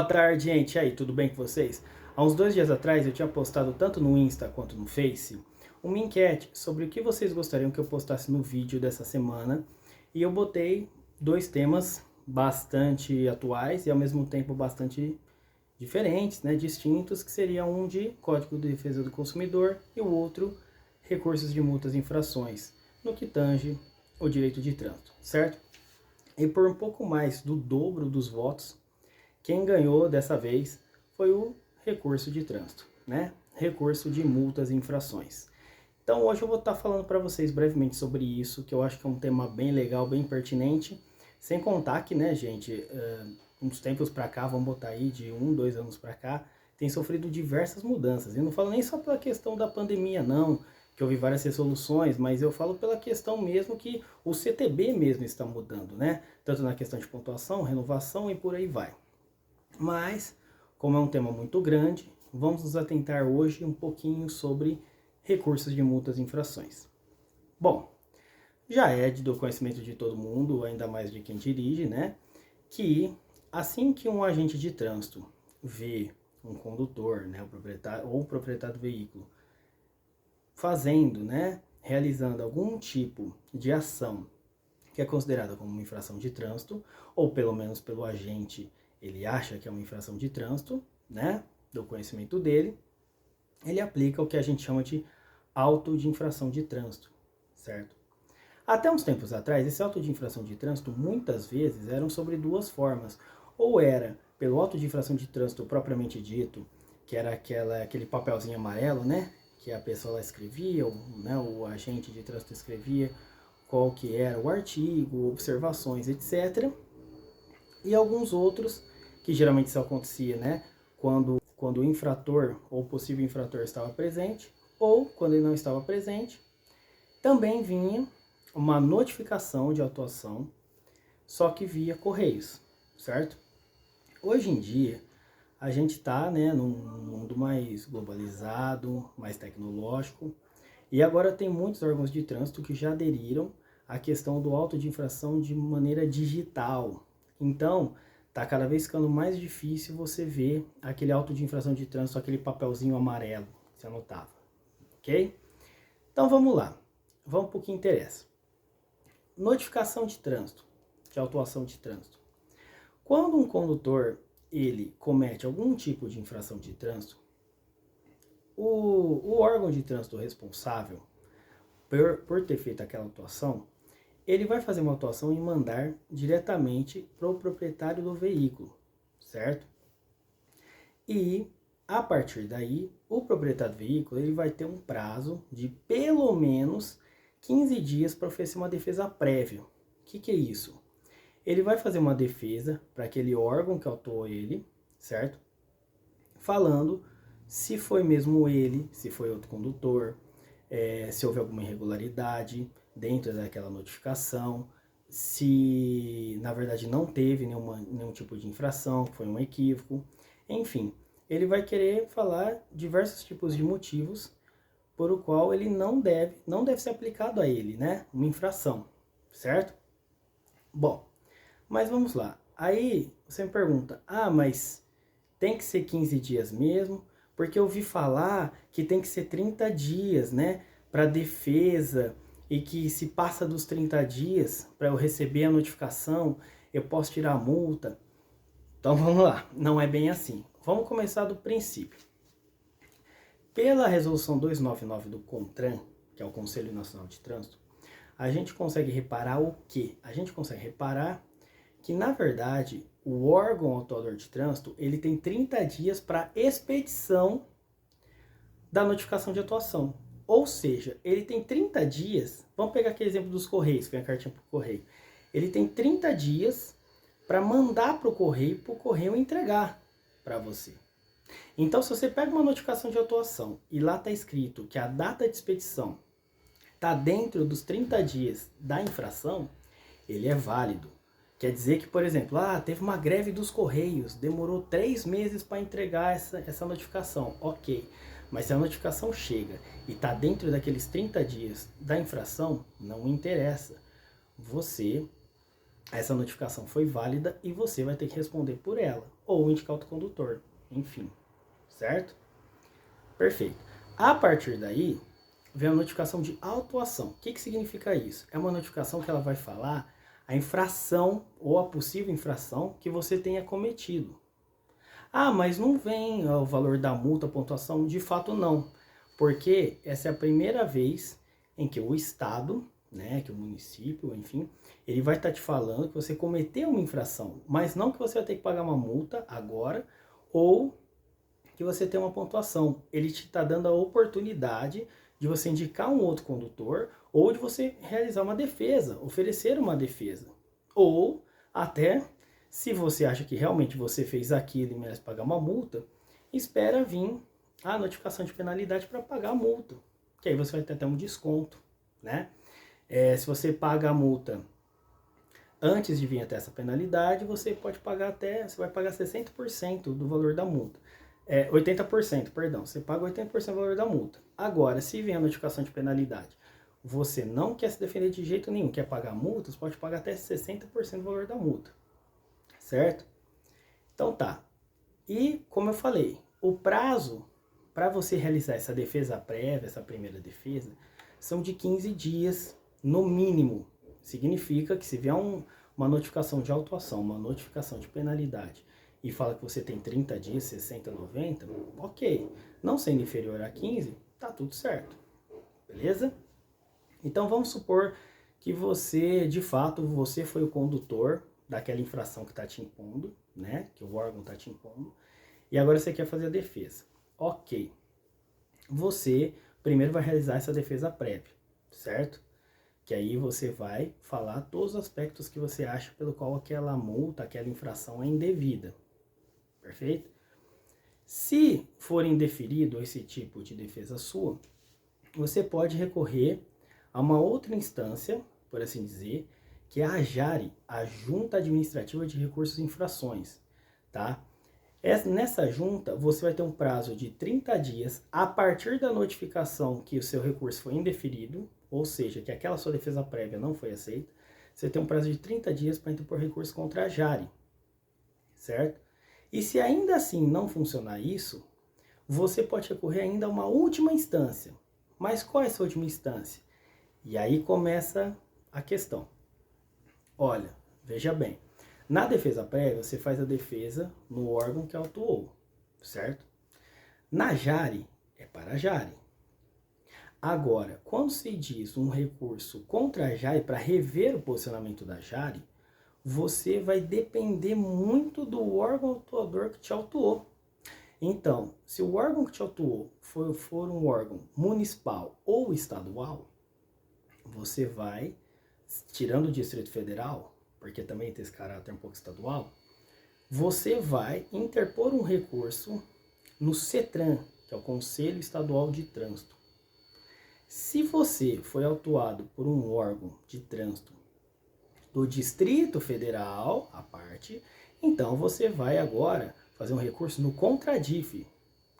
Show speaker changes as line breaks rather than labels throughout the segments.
Boa tarde, gente. E aí, tudo bem com vocês? Há uns 2 dias atrás eu tinha postado tanto no Insta quanto no Face uma enquete sobre o que vocês gostariam que eu postasse no vídeo dessa semana. E eu botei dois temas bastante atuais e ao mesmo tempo bastante diferentes, né, distintos, que seria um de Código de Defesa do Consumidor e o outro recursos de multas e infrações, no que tange o direito de trânsito, certo? E por um pouco mais do dobro dos votos, quem ganhou dessa vez foi o recurso de trânsito, né? Recurso de multas e infrações. Então hoje eu vou estar falando para vocês brevemente sobre isso, que eu acho que é um tema bem legal, bem pertinente. Sem contar que, né, gente, uns tempos para cá, vamos botar aí de 2 anos para cá, tem sofrido diversas mudanças. E não falo nem só pela questão da pandemia, não, que houve várias resoluções, mas eu falo pela questão mesmo que o CTB mesmo está mudando, né? Tanto na questão de pontuação, renovação e por aí vai. Mas, como é um tema muito grande, vamos nos atentar hoje um pouquinho sobre recursos de multas e infrações. Bom, já é do conhecimento de todo mundo, ainda mais de quem dirige, né? Que assim que um agente de trânsito vê um condutor, né, o proprietário do veículo, fazendo, né, realizando algum tipo de ação que é considerada como uma infração de trânsito, ou pelo menos pelo agente ele acha que é uma infração de trânsito, né, do conhecimento dele, ele aplica o que a gente chama de auto de infração de trânsito, certo? Até uns tempos atrás, esse auto de infração de trânsito muitas vezes eram sobre duas formas. Ou era pelo auto de infração de trânsito propriamente dito, que era aquele papelzinho amarelo, né, que a pessoa lá escrevia, né, o agente de trânsito escrevia qual que era o artigo, observações, etc. E alguns outros, que geralmente isso acontecia, né, quando o infrator ou possível infrator estava presente, ou quando ele não estava presente, também vinha uma notificação de autuação, só que via correios, certo? Hoje em dia, a gente está, né, num mundo mais globalizado, mais tecnológico, e agora tem muitos órgãos de trânsito que já aderiram à questão do auto de infração de maneira digital. Então, tá cada vez ficando mais difícil você ver aquele auto de infração de trânsito, aquele papelzinho amarelo que você anotava, ok? Então vamos lá, vamos para o que interessa. Notificação de trânsito, de autuação de trânsito. Quando um condutor ele comete algum tipo de infração de trânsito, o órgão de trânsito responsável por ter feito aquela autuação, ele vai fazer uma autuação e mandar diretamente para o proprietário do veículo, certo? E a partir daí, o proprietário do veículo ele vai ter um prazo de pelo menos 15 dias para oferecer uma defesa prévia. O que é isso? Ele vai fazer uma defesa para aquele órgão que autuou ele, certo? Falando se foi mesmo ele, se foi outro condutor, se houve alguma irregularidade dentro daquela notificação, se na verdade não teve nenhum tipo de infração, foi um equívoco, enfim, ele vai querer falar diversos tipos de motivos por o qual ele não deve ser aplicado a ele, né? Uma infração, certo? Bom, mas vamos lá. Aí você me pergunta, mas tem que ser 15 dias mesmo? Porque eu ouvi falar que tem que ser 30 dias, né? Para defesa, e que se passa dos 30 dias para eu receber a notificação, eu posso tirar a multa. Então vamos lá, não é bem assim. Vamos começar do princípio. Pela resolução 299 do CONTRAN, que é o Conselho Nacional de Trânsito, a gente consegue reparar o quê? A gente consegue reparar que, na verdade, o órgão autuador de trânsito, ele tem 30 dias para expedição da notificação de autuação. Ou seja, ele tem 30 dias, vamos pegar aquele exemplo dos Correios, que é a cartinha para o Correio. Ele tem 30 dias para mandar para o Correio entregar para você. Então, se você pega uma notificação de autuação e lá está escrito que a data de expedição está dentro dos 30 dias da infração, ele é válido. Quer dizer que, por exemplo, teve uma greve dos Correios, demorou 3 meses para entregar essa notificação. Ok, mas se a notificação chega e está dentro daqueles 30 dias da infração, não interessa. Essa notificação foi válida e você vai ter que responder por ela. ou indicar outro condutor, enfim, certo? Perfeito. A partir daí, vem a notificação de autuação. O que significa isso? É uma notificação que ela vai falar a infração ou a possível infração que você tenha cometido. Ah, mas não vem o valor da multa, a pontuação? De fato não, porque essa é a primeira vez em que o Estado, né, que o município, enfim, ele vai estar te falando que você cometeu uma infração, mas não que você vai ter que pagar uma multa agora, ou que você tem uma pontuação. Ele te está dando a oportunidade de você indicar um outro condutor, ou de você realizar uma defesa, oferecer uma defesa. Ou até, se você acha que realmente você fez aquilo e merece pagar uma multa, espera vir a notificação de penalidade para pagar a multa. Que aí você vai ter até um desconto, né? Se você paga a multa antes de vir até essa penalidade, você vai pagar 60% do valor da multa. 80%, perdão, você paga 80% do valor da multa. Agora, se vem a notificação de penalidade, você não quer se defender de jeito nenhum, quer pagar multa, você pode pagar até 60% do valor da multa, certo? Então tá. E, como eu falei, o prazo para você realizar essa defesa prévia, essa primeira defesa, são de 15 dias no mínimo. Significa que se vier uma notificação de autuação, uma notificação de penalidade, e fala que você tem 30 dias, 60, 90, ok. Não sendo inferior a 15, tá tudo certo. Beleza? Então vamos supor que você, de fato, você foi o condutor daquela infração que está te impondo, né? Que o órgão está te impondo. E agora você quer fazer a defesa. Ok. Você primeiro vai realizar essa defesa prévia, certo? Que aí você vai falar todos os aspectos que você acha pelo qual aquela multa, aquela infração é indevida. Perfeito? Se for indeferido esse tipo de defesa sua, você pode recorrer a uma outra instância, por assim dizer, que é a JARI, a Junta Administrativa de Recursos e Infrações, tá? Nessa junta, você vai ter um prazo de 30 dias a partir da notificação que o seu recurso foi indeferido, ou seja, que aquela sua defesa prévia não foi aceita. Você tem um prazo de 30 dias para interpor recurso contra a JARI, certo? E se ainda assim não funcionar isso, você pode recorrer ainda a uma última instância. Mas qual é essa última instância? E aí começa a questão. Olha, veja bem. Na defesa prévia, você faz a defesa no órgão que autuou, certo? Na JARI, é para a JARI. Agora, quando se diz um recurso contra a JARI para rever o posicionamento da JARI, você vai depender muito do órgão autuador que te autuou. Então, se o órgão que te autuou for um órgão municipal ou estadual, você vai, tirando o Distrito Federal, porque também tem esse caráter um pouco estadual, você vai interpor um recurso no CETRAN, que é o Conselho Estadual de Trânsito. Se você foi autuado por um órgão de trânsito do Distrito Federal, a parte, então você vai agora fazer um recurso no CONTRADIF,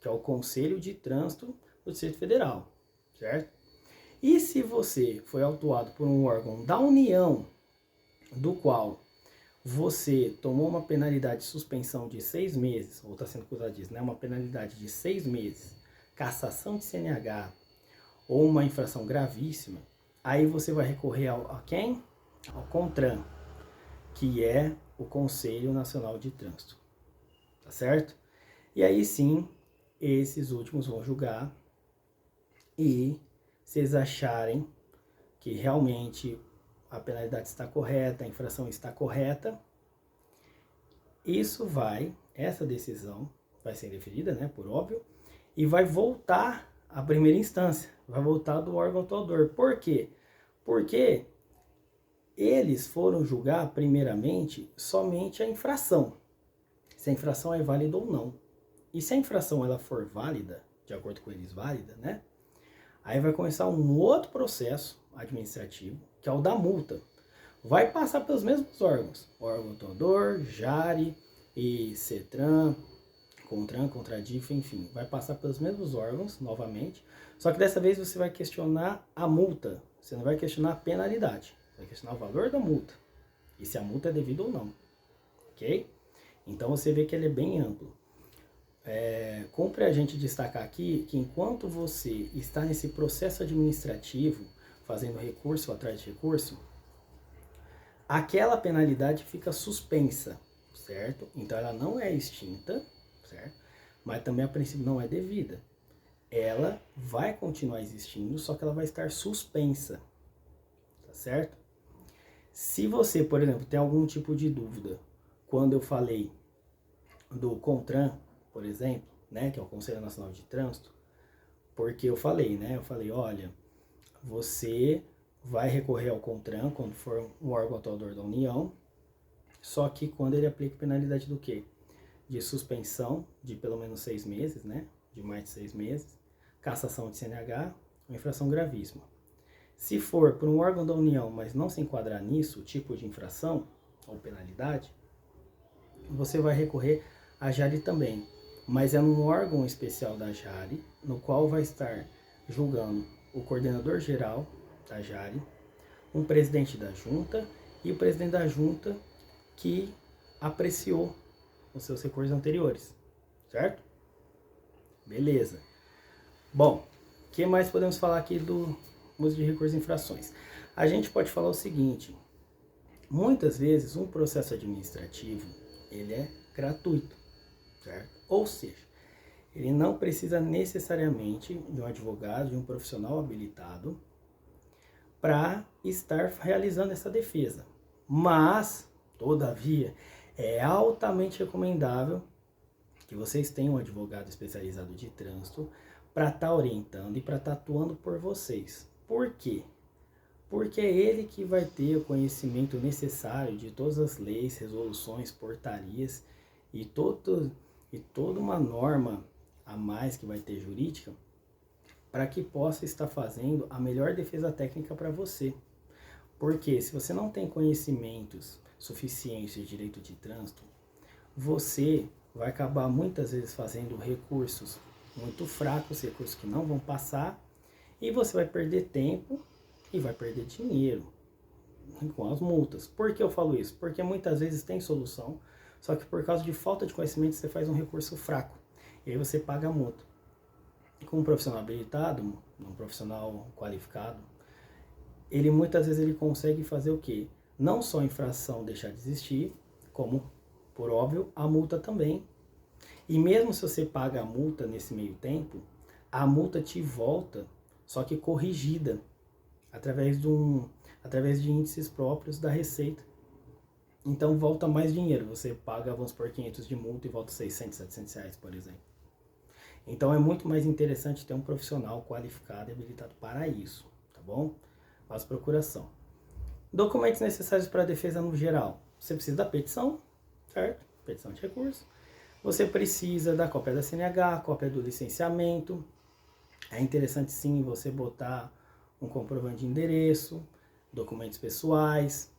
que é o Conselho de Trânsito do Distrito Federal, certo? E se você foi autuado por um órgão da União, do qual você tomou uma penalidade de suspensão de 6 meses, ou está sendo acusado disso, né? Uma penalidade de 6 meses, cassação de CNH, ou uma infração gravíssima, aí você vai recorrer a quem? Ao CONTRAN, que é o Conselho Nacional de Trânsito, tá certo? E aí sim, esses últimos vão julgar, e se eles acharem que realmente a penalidade está correta, a infração está correta, essa decisão vai ser indeferida, né, por óbvio, e vai voltar à primeira instância, vai voltar do órgão autuador. Por quê? Porque eles foram julgar primeiramente somente a infração, se a infração é válida ou não. E se a infração ela for válida, de acordo com eles válida, né, aí vai começar um outro processo administrativo, que é o da multa. Vai passar pelos mesmos órgãos, órgão autuador, JARI e CETRAN, CONTRAN, CONTRADIF, enfim, vai passar pelos mesmos órgãos novamente, só que dessa vez você vai questionar a multa, você não vai questionar a penalidade, vai questionar o valor da multa, e se a multa é devida ou não, ok? Então você vê que ele é bem amplo. Cumpre a gente destacar aqui que enquanto você está nesse processo administrativo, fazendo recurso atrás de recurso, aquela penalidade fica suspensa, certo? Então ela não é extinta, certo? Mas também a princípio não é devida. Ela vai continuar existindo, só que ela vai estar suspensa, tá certo? Se você, por exemplo, tem algum tipo de dúvida, quando eu falei do CONTRAN, por exemplo, né, que é o Conselho Nacional de Trânsito, porque eu falei, olha, você vai recorrer ao CONTRAN quando for um órgão atuador da União, só que quando ele aplica penalidade do quê? De suspensão de pelo menos 6 meses, né, de mais de 6 meses, cassação de CNH, uma infração gravíssima. Se for por um órgão da União, mas não se enquadrar nisso, o tipo de infração ou penalidade, você vai recorrer à JARI também. Mas é num órgão especial da JARI, no qual vai estar julgando o coordenador geral da JARI, um presidente da junta e o presidente da junta que apreciou os seus recursos anteriores, certo? Beleza. Bom, o que mais podemos falar aqui do uso de recursos e infrações? A gente pode falar o seguinte: muitas vezes um processo administrativo ele é gratuito, certo? Ou seja, ele não precisa necessariamente de um advogado, de um profissional habilitado para estar realizando essa defesa. Mas, todavia, é altamente recomendável que vocês tenham um advogado especializado de trânsito para estar orientando e para estar atuando por vocês. Por quê? Porque é ele que vai ter o conhecimento necessário de todas as leis, resoluções, portarias e toda uma norma a mais que vai ter jurídica para que possa estar fazendo a melhor defesa técnica para você. Porque se você não tem conhecimentos suficientes de direito de trânsito, você vai acabar muitas vezes fazendo recursos muito fracos, recursos que não vão passar, e você vai perder tempo e vai perder dinheiro com as multas. Por que eu falo isso? Porque muitas vezes tem solução, só que por causa de falta de conhecimento você faz um recurso fraco, e aí você paga a multa. Com um profissional habilitado, um profissional qualificado, ele muitas vezes ele consegue fazer o quê? Não só a infração deixar de existir, como, por óbvio, a multa também. E mesmo se você paga a multa nesse meio tempo, a multa te volta, só que corrigida, através de índices próprios da Receita. Então volta mais dinheiro, você paga, vamos por 500 de multa e volta 600, 700 reais, por exemplo. Então é muito mais interessante ter um profissional qualificado e habilitado para isso, tá bom? Faz procuração. Documentos necessários para a defesa no geral. Você precisa da petição, certo? Petição de recurso. Você precisa da cópia da CNH, cópia do licenciamento. É interessante sim você botar um comprovante de endereço, documentos pessoais,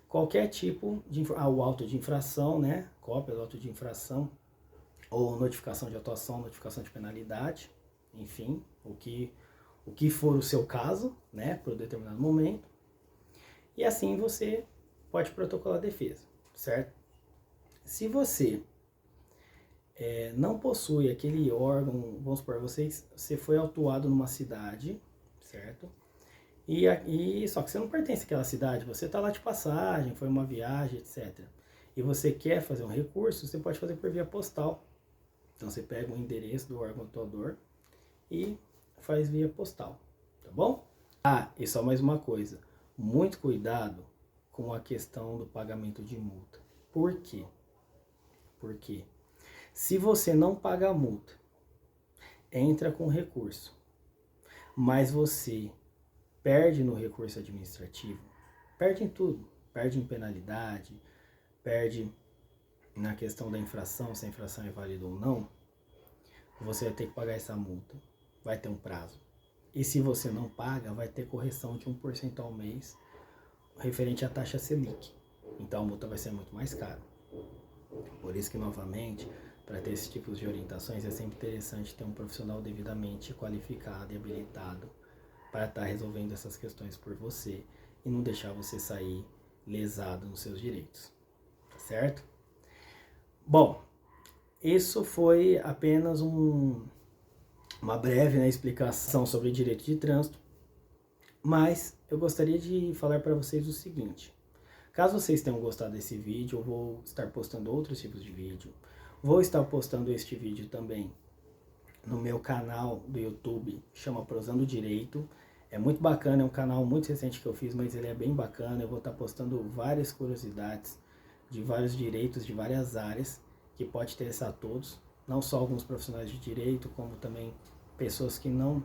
qualquer tipo de o auto de infração, né? Cópia do auto de infração, ou notificação de atuação, notificação de penalidade, enfim, o que for o seu caso, né, por um determinado momento. E assim você pode protocolar a defesa, certo? Se você não possui aquele órgão, vamos supor, você foi autuado numa cidade, certo? E só que você não pertence àquela cidade, você está lá de passagem, foi uma viagem, etc. E você quer fazer um recurso, você pode fazer por via postal. Então você pega o endereço do órgão atuador e faz via postal, tá bom? Ah, e só mais uma coisa, muito cuidado com a questão do pagamento de multa. Por quê? Porque se você não paga a multa, entra com recurso, mas você perde no recurso administrativo, perde em tudo, perde em penalidade, perde na questão da infração, se a infração é válida ou não, você vai ter que pagar essa multa, vai ter um prazo. E se você não paga, vai ter correção de 1% ao mês referente à taxa Selic. Então a multa vai ser muito mais cara. Por isso que, novamente, para ter esses tipos de orientações, é sempre interessante ter um profissional devidamente qualificado e habilitado para estar resolvendo essas questões por você e não deixar você sair lesado nos seus direitos. Tá certo? Bom, isso foi apenas uma breve, né, explicação sobre direito de trânsito, mas eu gostaria de falar para vocês o seguinte. Caso vocês tenham gostado desse vídeo, eu vou estar postando outros tipos de vídeo. Vou estar postando este vídeo também no meu canal do YouTube, chama Prosando Direito. É muito bacana, é um canal muito recente que eu fiz, mas ele é bem bacana. Eu vou estar postando várias curiosidades de vários direitos, de várias áreas, que pode interessar a todos. Não só alguns profissionais de direito, como também pessoas que não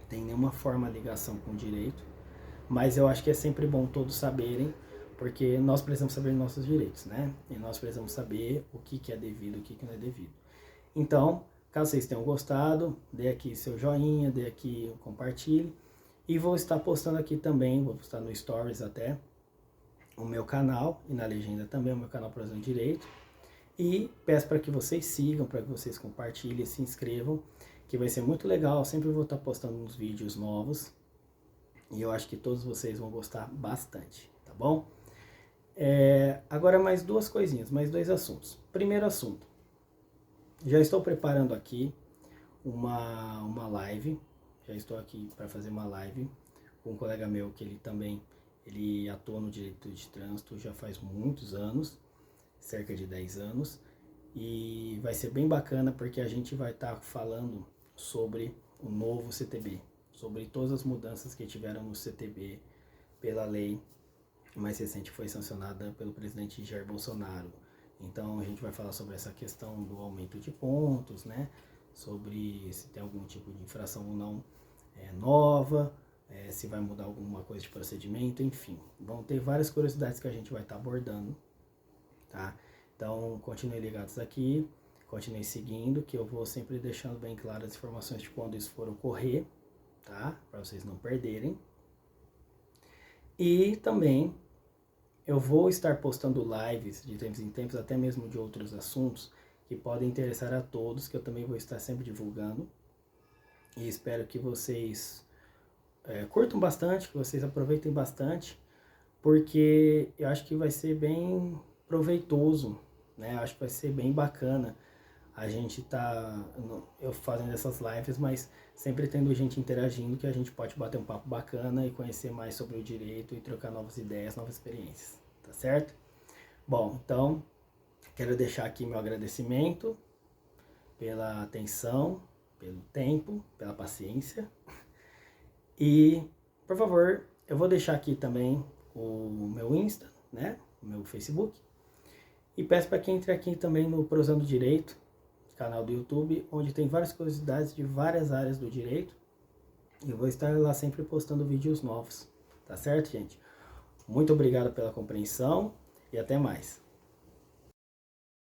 têm nenhuma forma de ligação com o direito. Mas eu acho que é sempre bom todos saberem, porque nós precisamos saber nossos direitos, né? E nós precisamos saber o que é devido, o que não é devido. Então, caso vocês tenham gostado, dê aqui seu joinha, dê aqui o compartilhe. E vou estar postando aqui também, vou postar no Stories até, o meu canal, e na legenda também o meu canal Prosando Direito. E peço para que vocês sigam, para que vocês compartilhem, se inscrevam, que vai ser muito legal. Eu sempre vou estar postando uns vídeos novos. E eu acho que todos vocês vão gostar bastante, tá bom? Agora mais duas coisinhas, mais dois assuntos. Primeiro assunto. Já estou preparando aqui uma live. Já estou aqui para fazer uma live com um colega meu que ele atua no direito de trânsito já faz muitos anos, cerca de 10 anos. E vai ser bem bacana porque a gente vai estar falando sobre o novo CTB, sobre todas as mudanças que tiveram no CTB pela lei mais recente que foi sancionada pelo presidente Jair Bolsonaro. Então a gente vai falar sobre essa questão do aumento de pontos, né? Sobre se tem algum tipo de infração ou não nova, se vai mudar alguma coisa de procedimento, enfim. Vão ter várias curiosidades que a gente vai estar abordando, tá? Então continuem ligados aqui, continuem seguindo, que eu vou sempre deixando bem claras as informações de quando isso for ocorrer, tá? Para vocês não perderem. E também eu vou estar postando lives de tempos em tempos, até mesmo de outros assuntos que podem interessar a todos, que eu também vou estar sempre divulgando. E espero que vocês curtam bastante, que vocês aproveitem bastante, porque eu acho que vai ser bem proveitoso, né? Eu acho que vai ser bem bacana a gente eu fazendo essas lives, mas sempre tendo gente interagindo, que a gente pode bater um papo bacana e conhecer mais sobre o direito e trocar novas ideias, novas experiências, tá certo? Bom, então, quero deixar aqui meu agradecimento pela atenção, pelo tempo, pela paciência. E, por favor, eu vou deixar aqui também o meu Insta, né? O meu Facebook. E peço para que entre aqui também no Prosando Direito, canal do YouTube, onde tem várias curiosidades de várias áreas do direito. E eu vou estar lá sempre postando vídeos novos. Tá certo, gente? Muito obrigado pela compreensão e até mais.